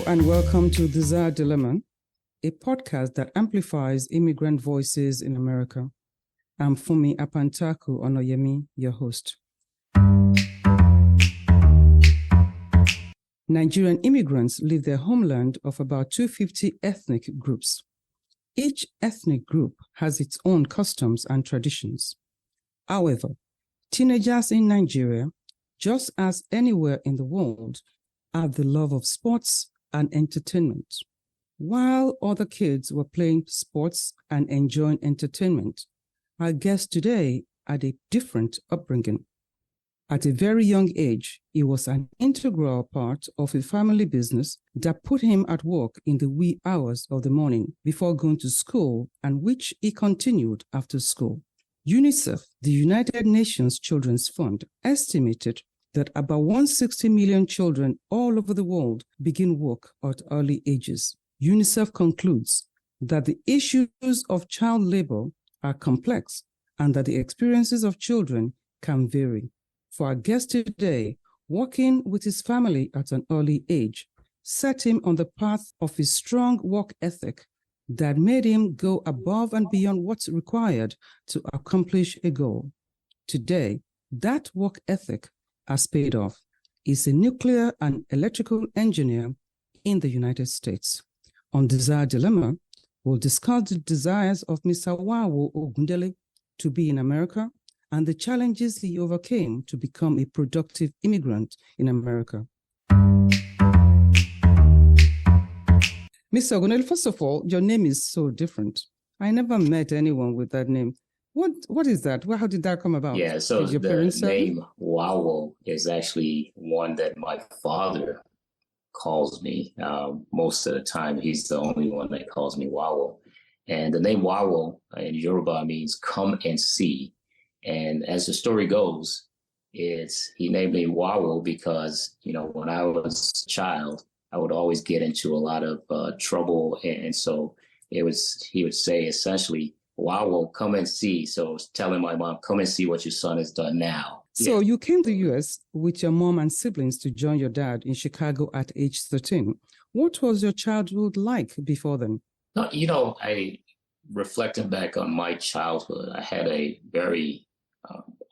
and welcome to Desire Dilemma, a podcast that amplifies immigrant voices in America. I'm Funmi Apantaku-Onayemi, your host. Nigerian immigrants leave their homeland of about 250 ethnic groups. Each ethnic group has its own customs and traditions. However, teenagers in Nigeria, just as anywhere in the world, have the love of sports and entertainment. While other kids were playing sports and enjoying entertainment, our guest today had a different upbringing. At a very young age, he was an integral part of a family business that put him at work in the wee hours of the morning before going to school, and which he continued after school. UNICEF, the United Nations Children's Fund, estimated that about 160 million children all over the world begin work at early ages. UNICEF concludes that the issues of child labor are complex and that the experiences of children can vary. For our guest today, working with his family at an early age set him on the path of his strong work ethic that made him go above and beyond what's required to accomplish a goal. Today, that work ethic has paid off. He's a nuclear and electrical engineer in the United States. On Desire Dilemma, we'll discuss the desires of Mr. Wawo Ogundele to be in America and the challenges he overcame to become a productive immigrant in America. Mr. Ogundele, first of all, your name is so different. I never met anyone with that name. What is that? How did that come about? Yeah, so the name Wawo is actually one that my father calls me. Most of the time, he's the only one that calls me Wawo. And the name Wawo in Yoruba means come and see. And as the story goes, he named me Wawo because, when I was a child, I would always get into a lot of trouble. And so he would say essentially, Wawo, come and see. So I was telling my mom, come and see what your son has done now. So you came to the U.S. with your mom and siblings to join your dad in Chicago at age 13. What was your childhood like before then? I reflecting back on my childhood, I had a very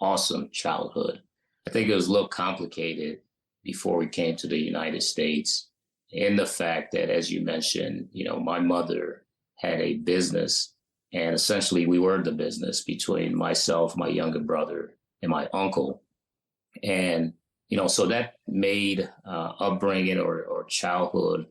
awesome childhood. I think it was a little complicated before we came to the United States in the fact that, as you mentioned, my mother had a business. And essentially, we were the business between myself, my younger brother, and my uncle. And, so that made upbringing or childhood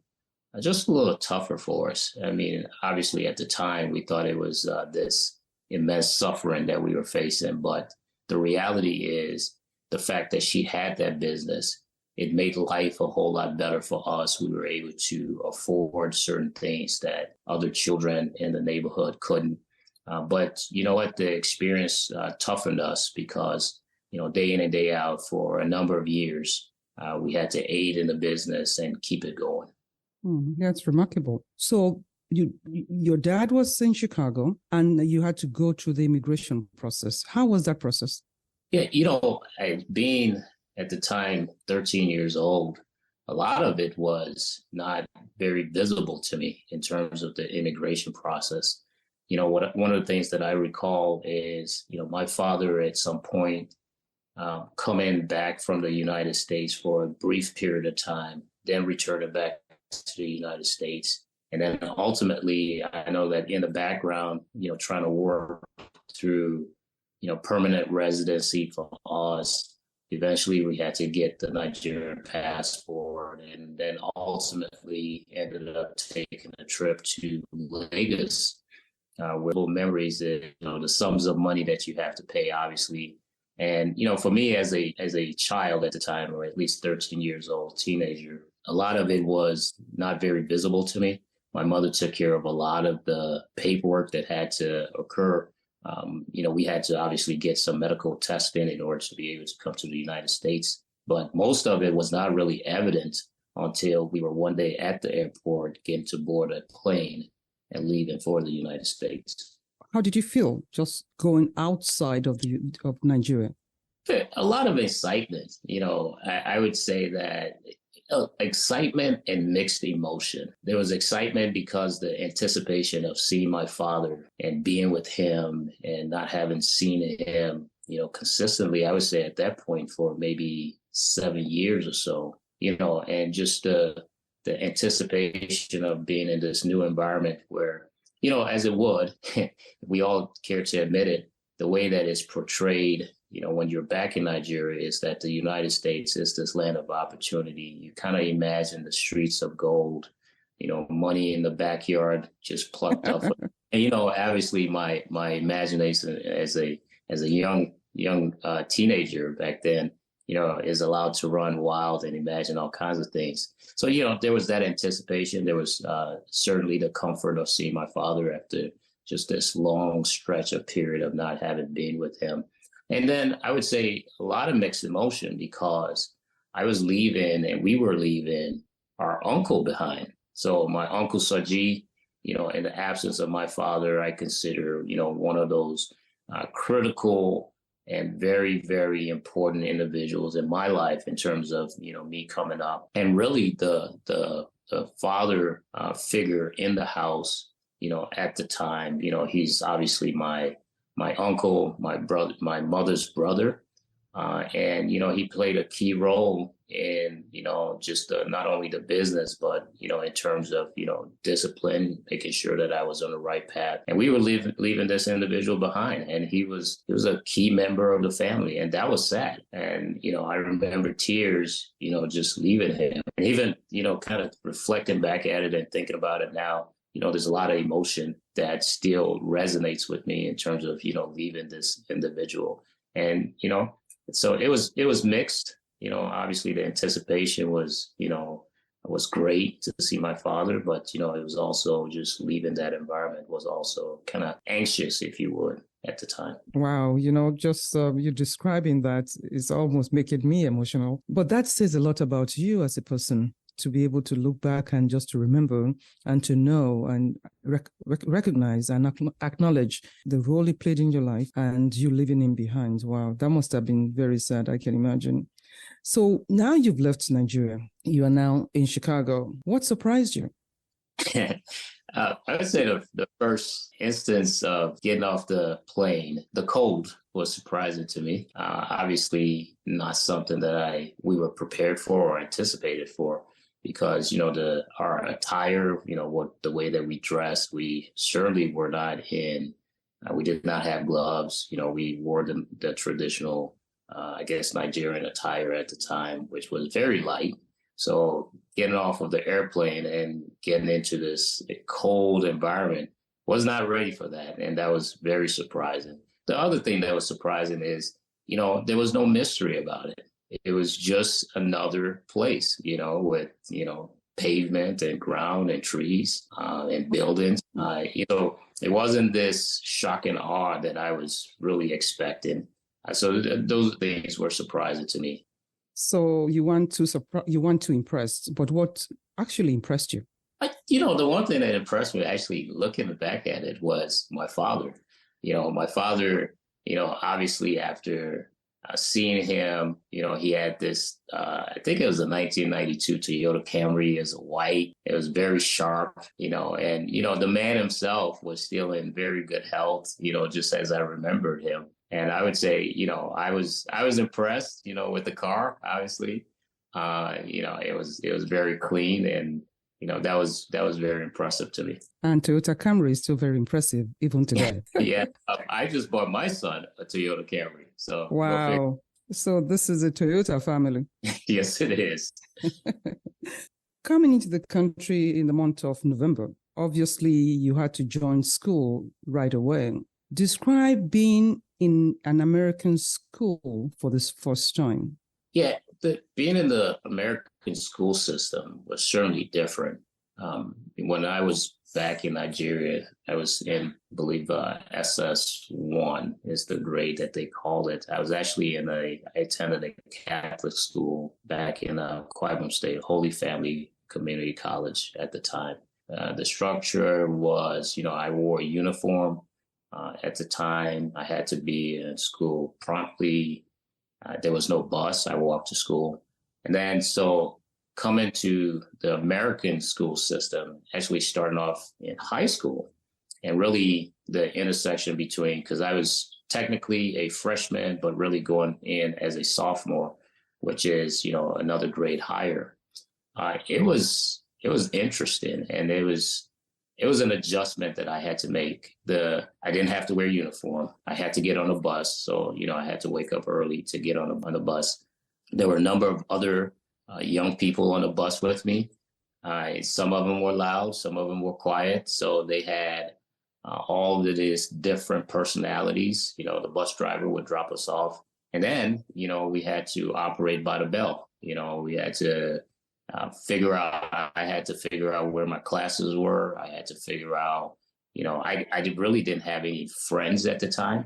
just a little tougher for us. I mean, obviously, at the time, we thought it was this immense suffering that we were facing. But the reality is the fact that she had that business, it made life a whole lot better for us. We were able to afford certain things that other children in the neighborhood couldn't. But you know what? The experience toughened us because, day in and day out for a number of years, we had to aid in the business and keep it going. That's remarkable. So your dad was in Chicago and you had to go through the immigration process. How was that process? Yeah, being at the time 13 years old, a lot of it was not very visible to me in terms of the immigration process. One of the things that I recall is, my father at some point coming back from the United States for a brief period of time, then returning back to the United States. And then ultimately, I know that in the background, trying to work through, permanent residency for us. Eventually, we had to get the Nigerian passport, and then ultimately ended up taking a trip to Lagos, with little memories that, the sums of money that you have to pay, obviously. And, for me as a child at the time, or at least 13 years old, teenager, a lot of it was not very visible to me. My mother took care of a lot of the paperwork that had to occur. We had to obviously get some medical testing in order to be able to come to the United States. But most of it was not really evident until we were one day at the airport getting to board a plane and leaving for the United States. How did you feel just going outside of Nigeria? A lot of excitement. I would say that excitement and mixed emotion. There was excitement because the anticipation of seeing my father and being with him and not having seen him, consistently, I would say at that point for maybe 7 years or so, and just the anticipation of being in this new environment where, as it would, we all care to admit it, the way that it's portrayed, when you're back in Nigeria is that the United States is this land of opportunity. You kind of imagine the streets of gold, money in the backyard just plucked up. And, obviously my imagination as a young teenager back then, is allowed to run wild and imagine all kinds of things. So, there was that anticipation. There was certainly the comfort of seeing my father after just this long stretch of period of not having been with him. And then I would say a lot of mixed emotion because I was leaving and we were leaving our uncle behind. So my uncle Saji, in the absence of my father, I consider, one of those critical and very, very important individuals in my life in terms of, me coming up. And really the father figure in the house, at the time, he's obviously my uncle, my brother, my mother's brother. And, he played a key role in, just not only the business, but, in terms of, discipline, making sure that I was on the right path. And we were leaving this individual behind. And he was a key member of the family. And that was sad. And, I remember tears, just leaving him. And even, kind of reflecting back at it and thinking about it now, there's a lot of emotion that still resonates with me in terms of, leaving this individual. And, so it was mixed. Obviously the anticipation was great to see my father, but, it was also just leaving that environment was also kind of anxious, if you would, at the time. Wow. Just you describing that is almost making me emotional. But that says a lot about you as a person, to be able to look back and just to remember and to know and recognize and acknowledge the role he played in your life and you leaving him behind. Wow, that must have been very sad, I can imagine. So now you've left Nigeria. You are now in Chicago. What surprised you? I would say the first instance of getting off the plane, the cold was surprising to me. Obviously not something that we were prepared for or anticipated for. Because, our attire, the way that we dressed, we certainly were not we did not have gloves. We wore the traditional, Nigerian attire at the time, which was very light. So getting off of the airplane and getting into this cold environment was not ready for that. And that was very surprising. The other thing that was surprising is, there was no mystery about it. It was just another place, with, pavement and ground and trees and buildings. It wasn't this shock and awe that I was really expecting. So those things were surprising to me. So you want to impress, but what actually impressed you? The one thing that impressed me, actually looking back at it, was my father. My father, obviously after seeing him, he had this, I think it was a 1992 Toyota Camry. It was white. It was very sharp, and, the man himself was still in very good health, just as I remembered him. And I would say, I was impressed, with the car, obviously. It was very clean and, that was very impressive to me. And Toyota Camry is still very impressive, even today. Yeah. I just bought my son a Toyota Camry. So wow. So this is a Toyota family. Yes, it is. Coming into the country in the month of November, obviously you had to join school right away. Describe being in an American school for this first time. Yeah, being in the American school system was certainly different. When I was back in Nigeria, I was in, I believe, SS1 is the grade that they called it. I was actually I attended a Catholic school back in Akwa Ibom State, Holy Family Community College at the time. The structure was, I wore a uniform. At the time, I had to be in school promptly. There was no bus. I walked to school. And then, so coming to the American school system, actually starting off in high school, and really the intersection between, because I was technically a freshman, but really going in as a sophomore, which is, another grade higher. It was interesting, and it was an adjustment that I had to make. I didn't have to wear uniform. I had to get on a bus, so I had to wake up early to get on a bus. There were a number of other young people on the bus with me. Some of them were loud, some of them were quiet. So they had all of these different personalities. The bus driver would drop us off. And then, we had to operate by the bell. We had to I had to figure out where my classes were. I had to figure out, I really didn't have any friends at the time.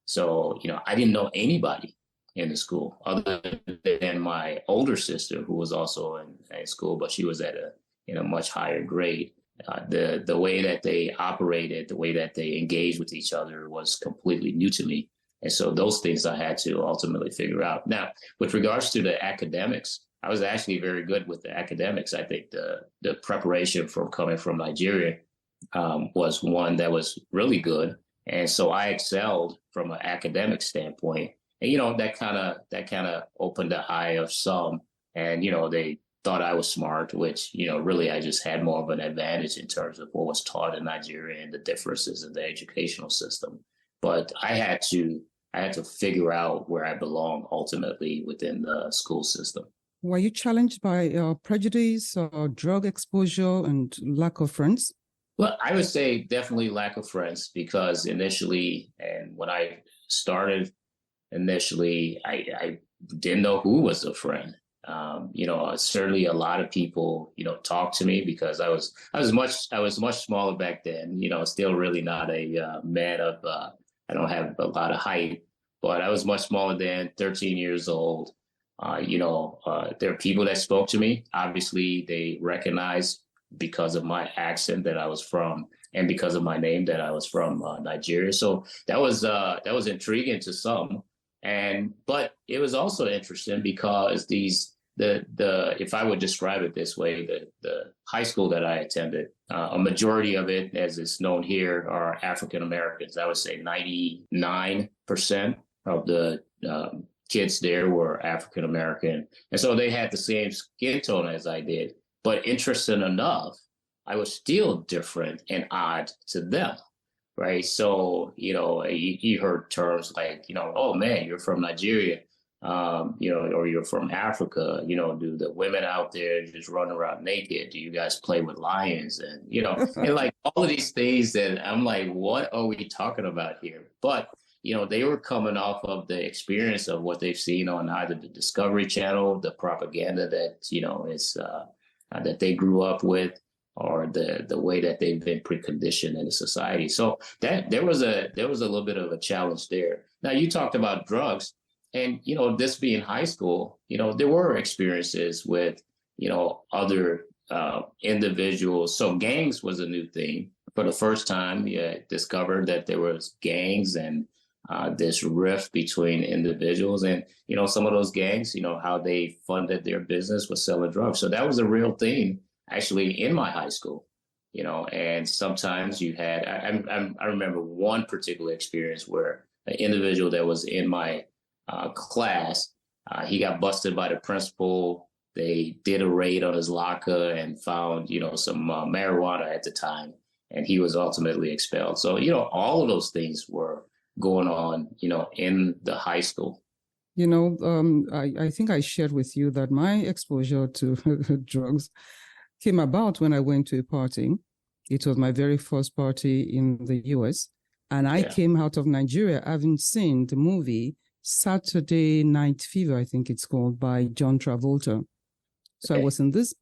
So, I didn't know anybody in the school other than my older sister, who was also in school, but she was in a much higher grade. The way that they operated, the way that they engaged with each other was completely new to me. And so those things I had to ultimately figure out. Now, with regards to the academics, I was actually very good with the academics. I think the preparation from coming from Nigeria was one that was really good. And so I excelled from an academic standpoint. And, that kind of opened the eye of some. And, they thought I was smart, which, really I just had more of an advantage in terms of what was taught in Nigeria and the differences in the educational system. But I had to figure out where I belong ultimately within the school system. Were you challenged by prejudice or drug exposure and lack of friends? Well, I would say definitely lack of friends, because initially, and when I started initially, I didn't know who was a friend. Certainly a lot of people, talked to me because I was much smaller back then, still really not a man of, I don't have a lot of height, but I was much smaller than 13 years old. There are people that spoke to me. Obviously, they recognized because of my accent that I was from, and because of my name that I was from Nigeria. So that was intriguing to some, but it was also interesting because if I would describe it this way, the high school that I attended, a majority of it, as it's known here, are African Americans. I would say 99% of the kids there were African American. And so they had the same skin tone as I did. But interesting enough, I was still different and odd to them, right? So, you heard terms like, oh man, you're from Nigeria, or you're from Africa, do the women out there just run around naked? Do you guys play with lions? And, and like all of these things that I'm like, what are we talking about here? But they were coming off of the experience of what they've seen on either the Discovery Channel, the propaganda that, is that they grew up with, or the way that they've been preconditioned in the society. So that there was a little bit of a challenge there. Now, you talked about drugs, and, this being high school, there were experiences with, other individuals. So gangs was a new thing. For the first time, you discovered that there was gangs and this rift between individuals, and some of those gangs, how they funded their business was selling drugs. So that was a real thing actually in my high school, and sometimes you had, I remember one particular experience where an individual that was in my class, he got busted by the principal. They did a raid on his locker and found, some marijuana at the time, and he was ultimately expelled. So, all of those things were going on, in the high school. I think I shared with you that my exposure to drugs came about when I went to a party. It was my very first party in the US. And I came out of Nigeria having seen the movie Saturday Night Fever, I think it's called, by John Travolta. So I was in this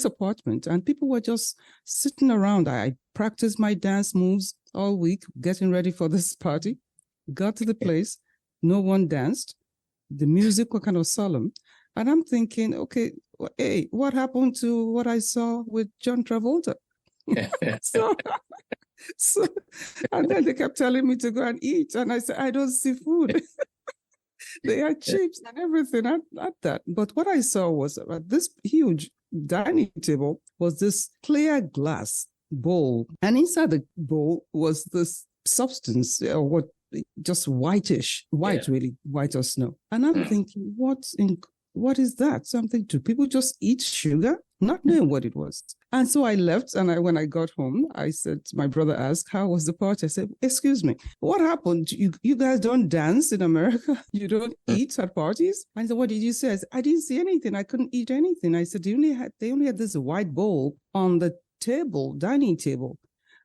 apartment, and people were just sitting around. I practiced my dance moves all week, getting ready for this party. Got to the place, no one danced. The music was kind of solemn. And I'm thinking, okay, hey, what happened to what I saw with John Travolta? so, and then they kept telling me to go and eat. And I said, I don't see food. They had chips and everything at that. But what I saw was this huge dining table was this clear glass bowl. And inside the bowl was this substance, or just whitish, really, white or snow. And I'm thinking, what is that? Something, do people just eat sugar? Not knowing what it was. And so I left, and when I got home, I said, my brother asked, how was the party? I said, excuse me, what happened? You guys don't dance in America? You don't eat at parties? And so what did you say? I said, I didn't see anything. I couldn't eat anything. I said, they only had this white bowl on the dining table.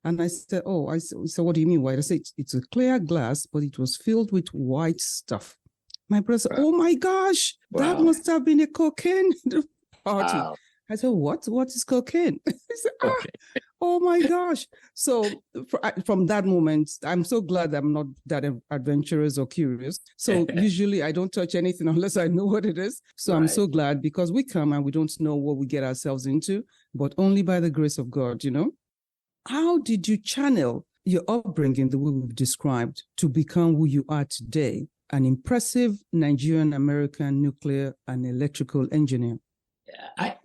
And I said, so what do you mean white? I said, it's a clear glass, but it was filled with white stuff. My brother said, oh my gosh, that must have been a cocaine party. Wow. I said, what is cocaine? I said, oh my gosh. So from that moment, I'm so glad I'm not that adventurous or curious. So usually I don't touch anything unless I know what it is. So I'm so glad, because we come and we don't know what we get ourselves into, but only by the grace of God, How did you channel your upbringing, the way we've described, to become who you are today, an impressive Nigerian-American nuclear and electrical engineer? I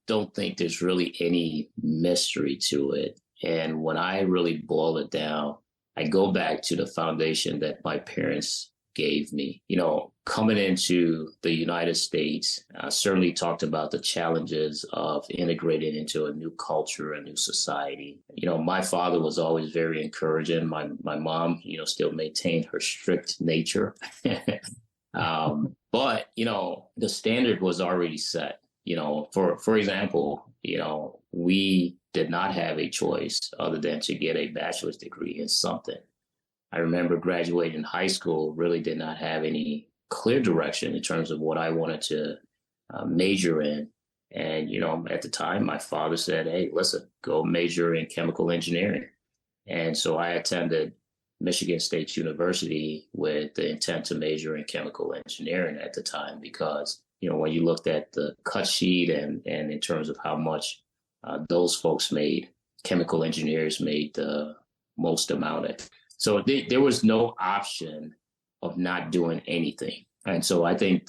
don't think there's really any mystery to it. And when I really boil it down, I go back to the foundation that my parents gave me. Coming into the United States, I certainly talked about the challenges of integrating into a new culture, a new society. My father was always very encouraging. My mom, still maintained her strict nature. But, the standard was already set. For example, we did not have a choice other than to get a bachelor's degree in something. I remember graduating high school, really did not have any clear direction in terms of what I wanted to major in. And, at the time, my father said, hey, listen, go major in chemical engineering. And so I attended Michigan State University with the intent to major in chemical engineering at the time, because, when you looked at the cut sheet and in terms of how much those folks made, chemical engineers made the most amount of it. So there was no option of not doing anything. And so I think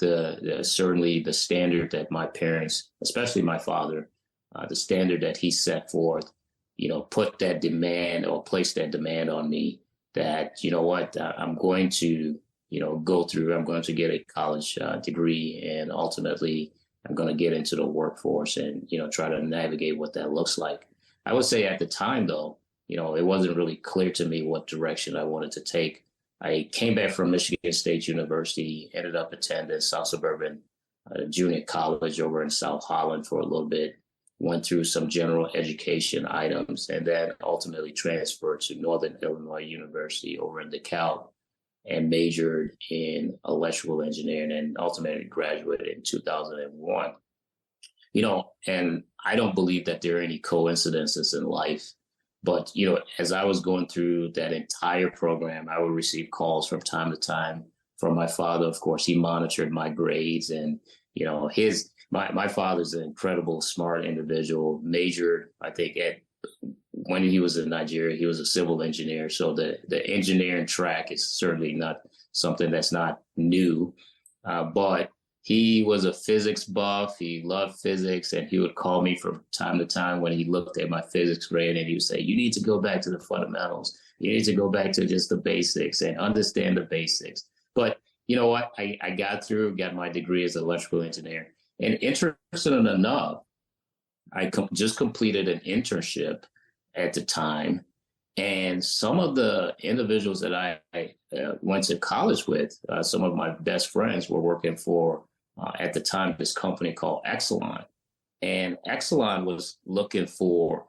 certainly the standard that my parents, especially my father, the standard that he set forth, put that demand or placed that demand on me that, I'm going to, I'm going to get a college degree, and ultimately I'm going to get into the workforce and, try to navigate what that looks like. I would say at the time, though, it wasn't really clear to me what direction I wanted to take. I came back from Michigan State University, ended up attending South Suburban Junior College over in South Holland for a little bit, went through some general education items, and then ultimately transferred to Northern Illinois University over in DeKalb and majored in electrical engineering, and ultimately graduated in 2001. And I don't believe that there are any coincidences in life. But, as I was going through that entire program, I would receive calls from time to time from my father. Of course, he monitored my grades, and, my father's an incredible, smart individual, majored, I think, when he was in Nigeria, he was a civil engineer. So the engineering track is certainly not something that's not new, but he was a physics buff. He loved physics, and he would call me from time to time when he looked at my physics grade, and he would say, you need to go back to the fundamentals. You need to go back to just the basics and understand the basics. But you know what? I got my degree as an electrical engineer. And interesting enough, I just completed an internship at the time. And some of the individuals that I went to college with, some of my best friends were working for, at the time, this company called Exelon. And Exelon was looking for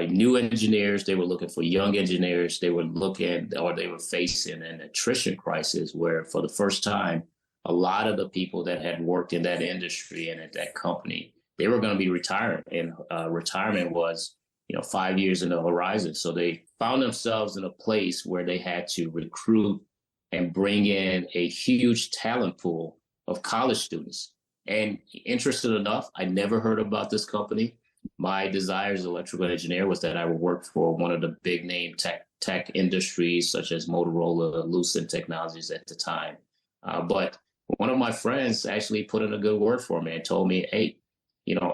new engineers. They were looking for young engineers. They were facing an attrition crisis where, for the first time, a lot of the people that had worked in that industry and at that company, they were going to be retiring. And retirement was, 5 years in the horizon. So they found themselves in a place where they had to recruit and bring in a huge talent pool of college students. And interesting enough, I never heard about this company. My desire as an electrical engineer was that I would work for one of the big name tech industries, such as Motorola, Lucent Technologies at the time. But one of my friends actually put in a good word for me and told me, hey,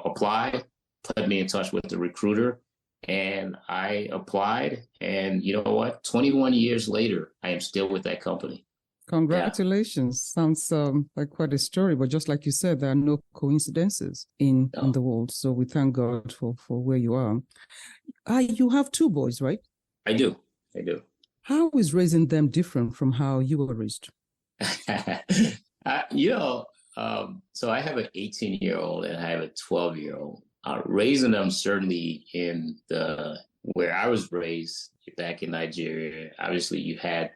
apply, put me in touch with the recruiter. And I applied. And you know what? 21 years later, I am still with that company. Congratulations. Yeah. Sounds like quite a story, but just like you said, there are no coincidences in the world. So we thank God for where you are. You have two boys, right? I do. How is raising them different from how you were raised? So I have an 18-year-old and I have a 12-year-old. Raising them certainly in where I was raised back in Nigeria, obviously you had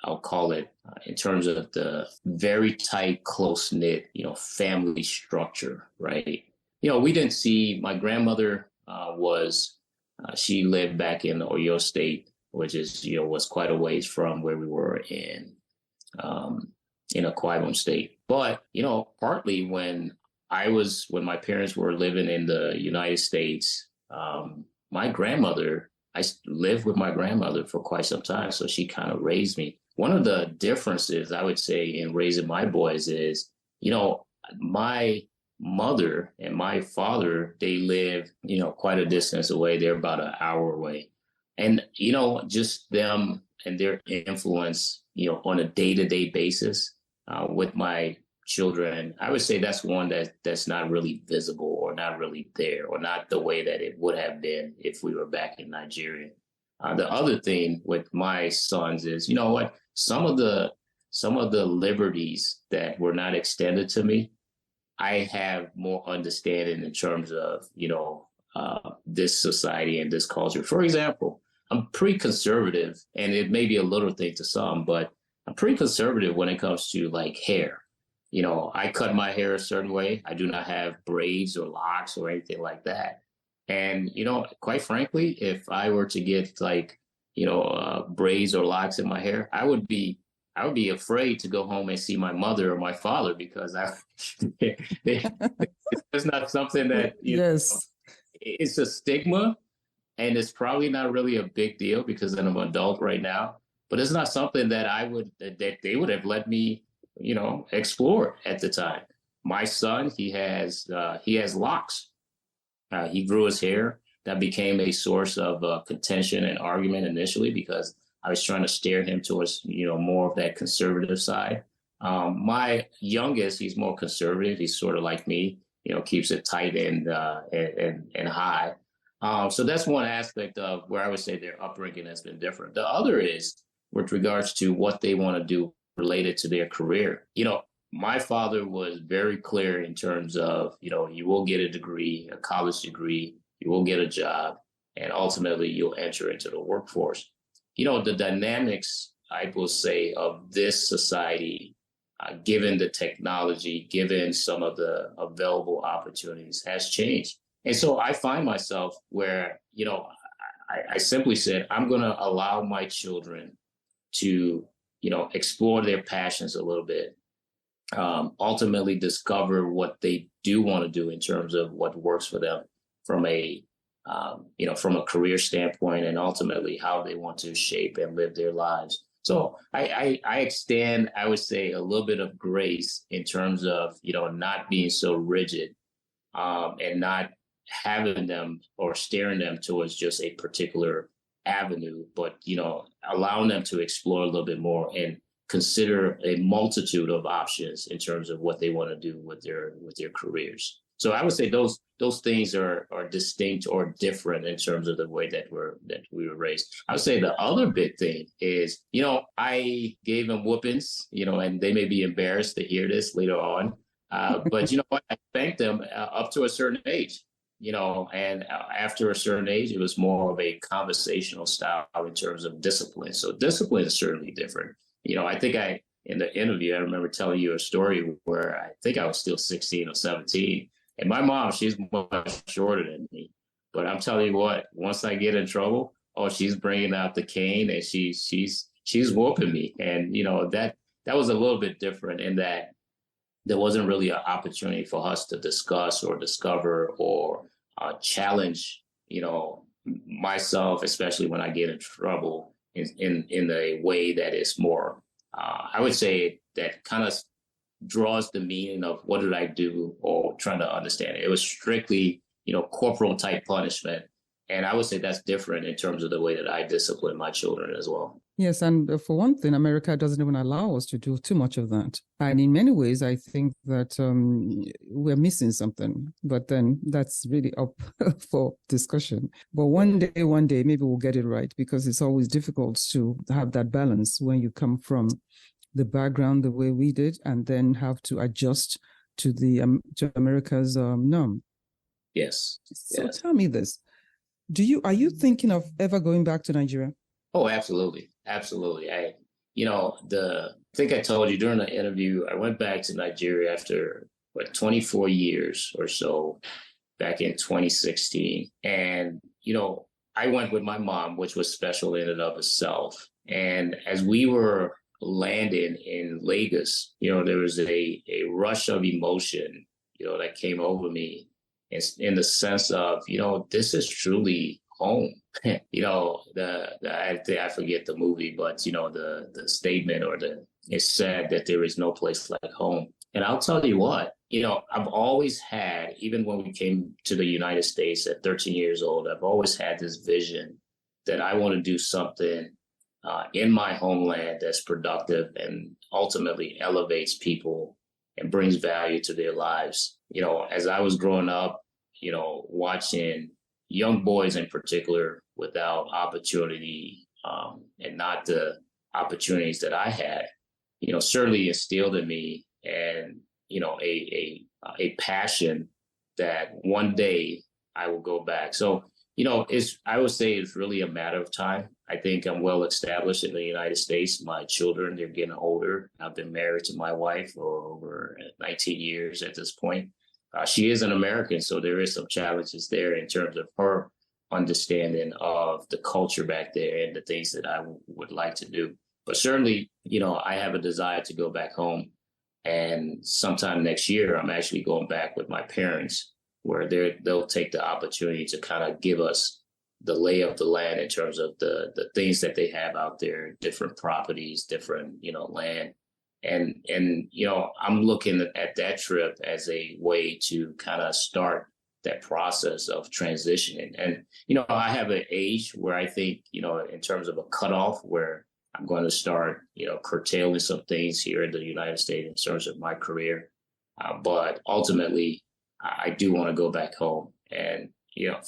I'll call it in terms of the very tight, close-knit, family structure, right? We didn't see, my grandmother she lived back in Oyo State, which is, was quite a ways from where we were in Akwa Ibom State. But, partly when my parents were living in the United States, I lived with my grandmother for quite some time. So she kind of raised me. One of the differences I would say in raising my boys is, my mother and my father, they live, quite a distance away. They're about an hour away. And, just them and their influence, on a day-to-day basis with my children, I would say that's one that's not really visible or not really there or not the way that it would have been if we were back in Nigeria. The other thing with my sons is, some of the liberties that were not extended to me, I have more understanding in terms of, this society and this culture. For example, I'm pretty conservative, and it may be a little thing to some, but I'm pretty conservative when it comes to like hair. I cut my hair a certain way. I do not have braids or locks or anything like that. And, quite frankly, if I were to get like, braids or locks in my hair, I would be afraid to go home and see my mother or my father because it's not something that, yes, it's a stigma, and it's probably not really a big deal because I'm an adult right now, but it's not something that that they would have let me, explore at the time. My son, he has locks. He grew his hair. That became a source of contention and argument initially because I was trying to steer him towards, more of that conservative side. My youngest, he's more conservative. He's sort of like me, keeps it tight and high. So that's one aspect of where I would say their upbringing has been different. The other is with regards to what they want to do related to their career. My father was very clear in terms of, you will get a degree, a college degree, you will get a job, and ultimately you'll enter into the workforce. The dynamics, I will say, of this society, given the technology, given some of the available opportunities, has changed. And so I find myself where, I simply said, I'm going to allow my children to, explore their passions a little bit, ultimately discover what they do want to do in terms of what works for them from a career standpoint, and ultimately how they want to shape and live their lives. So I extend, I would say, a little bit of grace in terms of, not being so rigid and not having them or steering them towards just a particular avenue, but, allowing them to explore a little bit more and consider a multitude of options in terms of what they want to do with their careers. So I would say those things are distinct or different in terms of the way that we were raised. I would say the other big thing is, I gave them whoopings, and they may be embarrassed to hear this later on. But what? I thanked them up to a certain age, and after a certain age, it was more of a conversational style in terms of discipline. So discipline is certainly different. I think in the interview, I remember telling you a story where I think I was still 16 or 17. And my mom, she's much shorter than me. But I'm telling you what, once I get in trouble, she's bringing out the cane and she's whooping me. And, that was a little bit different in that there wasn't really an opportunity for us to discuss or discover or challenge, myself, especially when I get in trouble in a way that is more, I would say, that kind of draws the meaning of what did I do or trying to understand it. It was strictly, corporal type punishment. And I would say that's different in terms of the way that I discipline my children as well. Yes, and for one thing, America doesn't even allow us to do too much of that. And in many ways, I think that we're missing something. But then that's really up for discussion. But one day, maybe we'll get it right, because it's always difficult to have that balance when you come from the background the way we did, and then have to adjust to to America's norm. Yes. So Tell me this: are you thinking of ever going back to Nigeria? Oh, absolutely. Absolutely. I think I told you during the interview, I went back to Nigeria after 24 years or so back in 2016. And, I went with my mom, which was special in and of itself. And as we were landing in Lagos, there was a rush of emotion, that came over me in the sense of, this is truly home. I forget the movie, but the statement it's said that there is no place like home. And I'll tell you what, I've always had, even when we came to the United States at 13 years old, I've always had this vision that I want to do something in my homeland that's productive and ultimately elevates people and brings value to their lives. As I was growing up, watching young boys in particular without opportunity and not the opportunities that I had, certainly instilled in me and, a passion that one day I will go back. So, I would say it's really a matter of time. I think I'm well established in the United States. My children, they're getting older. I've been married to my wife for over 19 years at this point. She is an American, so there is some challenges there in terms of her understanding of the culture back there and the things that I would like to do. But certainly, I have a desire to go back home. And sometime next year, I'm actually going back with my parents, where they'll take the opportunity to kind of give us the lay of the land in terms of the things that they have out there, different properties, different, land. And I'm looking at that trip as a way to kind of start that process of transitioning. And, I have an age where I think, in terms of a cutoff where I'm going to start, curtailing some things here in the United States in terms of my career. But ultimately, I do want to go back home. And,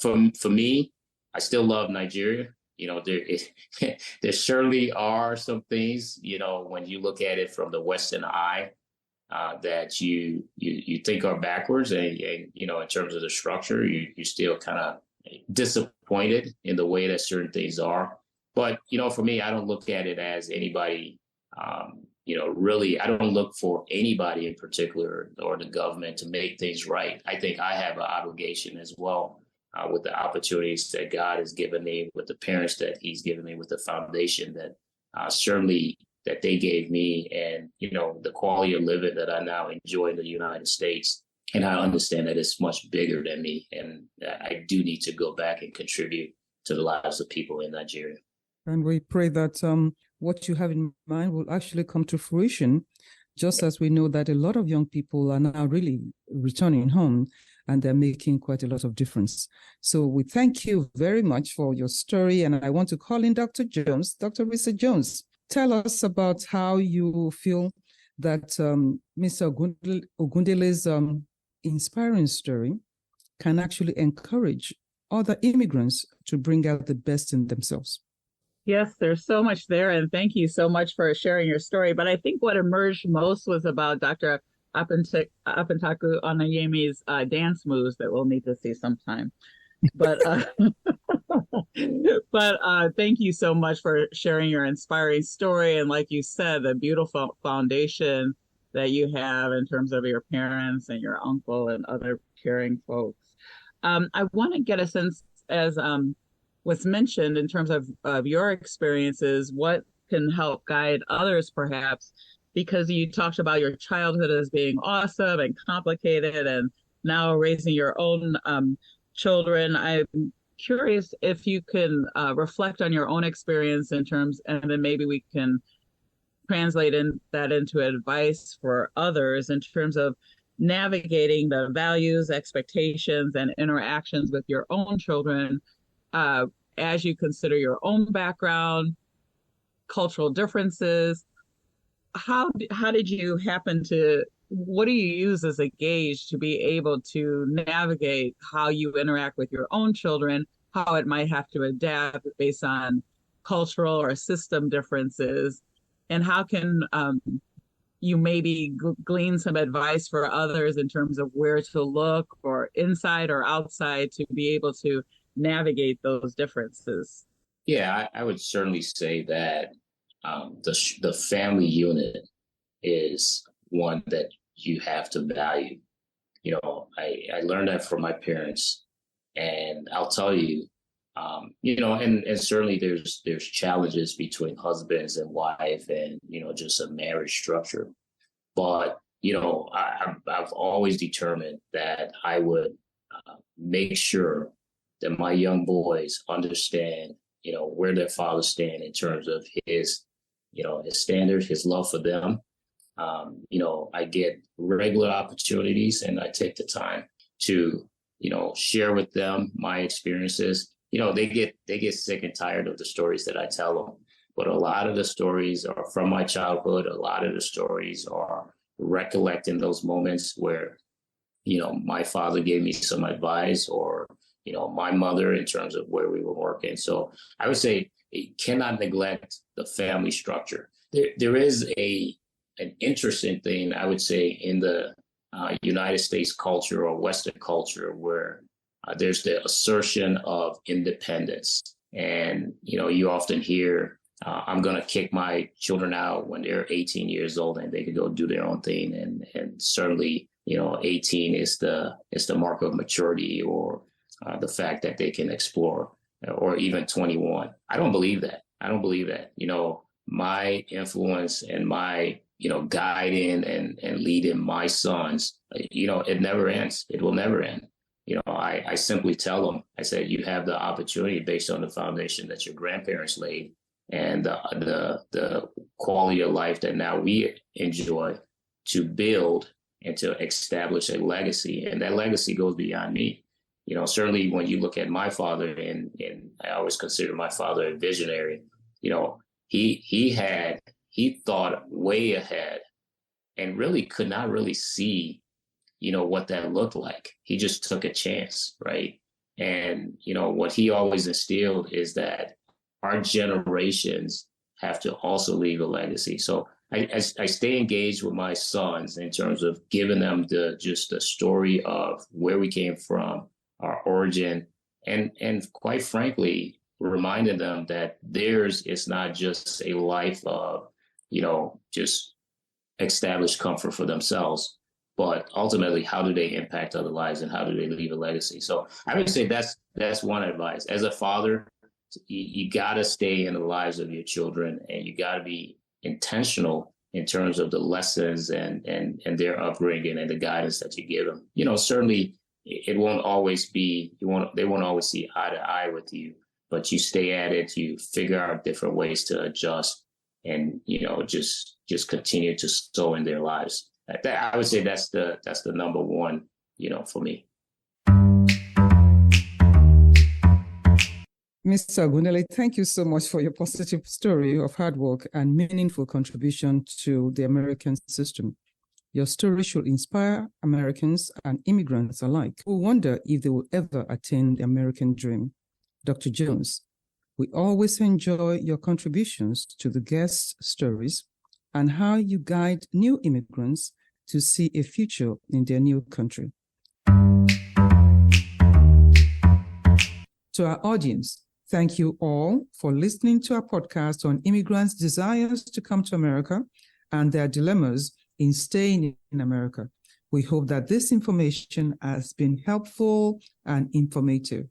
for me, I still love Nigeria. There certainly are some things, when you look at it from the Western eye, that you think are backwards, and in terms of the structure, you still kind of disappointed in the way that certain things are. But for me, I don't look at it as anybody. Really, I don't look for anybody in particular or the government to make things right. I think I have an obligation as well. With the opportunities that God has given me, with the parents that He's given me, with the foundation that certainly that they gave me, and the quality of living that I now enjoy in the United States. And I understand that it's much bigger than me, and I do need to go back and contribute to the lives of people in Nigeria. And we pray that what you have in mind will actually come to fruition, just as we know that a lot of young people are now really returning home, and they're making quite a lot of difference. So we thank you very much for your story. And I want to call in Dr. Jones. Dr. Risa Jones, tell us about how you feel that Mr. Ogundele's inspiring story can actually encourage other immigrants to bring out the best in themselves. Yes, there's so much there. And thank you so much for sharing your story. But I think what emerged most was about Dr. Apantaku-Onayemi's dance moves that we'll need to see sometime. But thank you so much for sharing your inspiring story. And like you said, the beautiful foundation that you have in terms of your parents and your uncle and other caring folks. I want to get a sense, as was mentioned, in terms of your experiences, what can help guide others perhaps, because you talked about your childhood as being awesome and complicated, and now raising your own children. I'm curious if you can reflect on your own experience in terms, and then maybe we can translate that into advice for others in terms of navigating the values, expectations, and interactions with your own children as you consider your own background, cultural differences. How did you happen to, what do you use as a gauge to be able to navigate how you interact with your own children, how it might have to adapt based on cultural or system differences, and how can you maybe glean some advice for others in terms of where to look or inside or outside to be able to navigate those differences? Yeah, I would certainly say that the family unit is one that you have to value. You know, I learned that from my parents, and I'll tell you, you know, and certainly there's challenges between husbands and wife, and you know, just a marriage structure. But you know, I've always determined that I would make sure that my young boys understand, you know, where their father stand in terms of his, you know, his standards, his love for them. You know, I get regular opportunities, and I take the time to, you know, share with them my experiences. You know, they get sick and tired of the stories that I tell them, but a lot of the stories are from my childhood. A lot of the stories are recollecting those moments where, you know, my father gave me some advice, or, you know, my mother in terms of where we were working. So I would say it cannot neglect the family structure. There is an interesting thing, I would say, in the United States culture or Western culture where there's the assertion of independence. And, you know, you often hear, I'm going to kick my children out when they're 18 years old and they can go do their own thing. And certainly, you know, 18 is the mark of maturity, or the fact that they can explore, or even 21. I don't believe that. You know, my influence and my, you know, guiding and leading my sons, you know, it never ends. It will never end. You know, I simply tell them, I said, you have the opportunity based on the foundation that your grandparents laid, and the quality of life that now we enjoy, to build and to establish a legacy. And that legacy goes beyond me. You know, certainly when you look at my father, and I always consider my father a visionary, you know, he thought way ahead and really could not really see, you know, what that looked like. He just took a chance, right? And, you know, what he always instilled is that our generations have to also leave a legacy. So I stay engaged with my sons in terms of giving them the story of where we came from, our origin, and quite frankly, reminding them that theirs is not just a life of, you know, just establish comfort for themselves, but ultimately, how do they impact other lives, and how do they leave a legacy? So I would say that's one advice. As a father, you got to stay in the lives of your children, and you got to be intentional in terms of the lessons and their upbringing and the guidance that you give them. You know, certainly it won't always be, they won't always see eye to eye with you, but you stay at it, you figure out different ways to adjust, and, you know, just continue to sow in their lives. I would say that's the number one, you know, for me. Mr. Ogundele, thank you so much for your positive story of hard work and meaningful contribution to the American system. Your story should inspire Americans and immigrants alike who wonder if they will ever attain the American dream. Dr. Jones, we always enjoy your contributions to the guest stories and how you guide new immigrants to see a future in their new country. To our audience, thank you all for listening to our podcast on immigrants' desires to come to America and their dilemmas in staying in America. We hope that this information has been helpful and informative.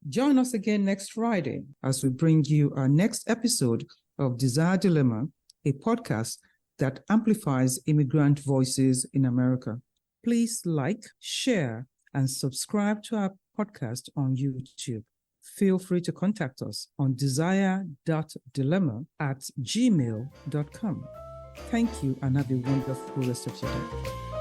Join us again next Friday as we bring you our next episode of Desire Dilemma, a podcast that amplifies immigrant voices in America. Please like, share, and subscribe to our podcast on YouTube. Feel free to contact us on desire.dilemma@gmail.com. Thank you and have a wonderful rest of your day.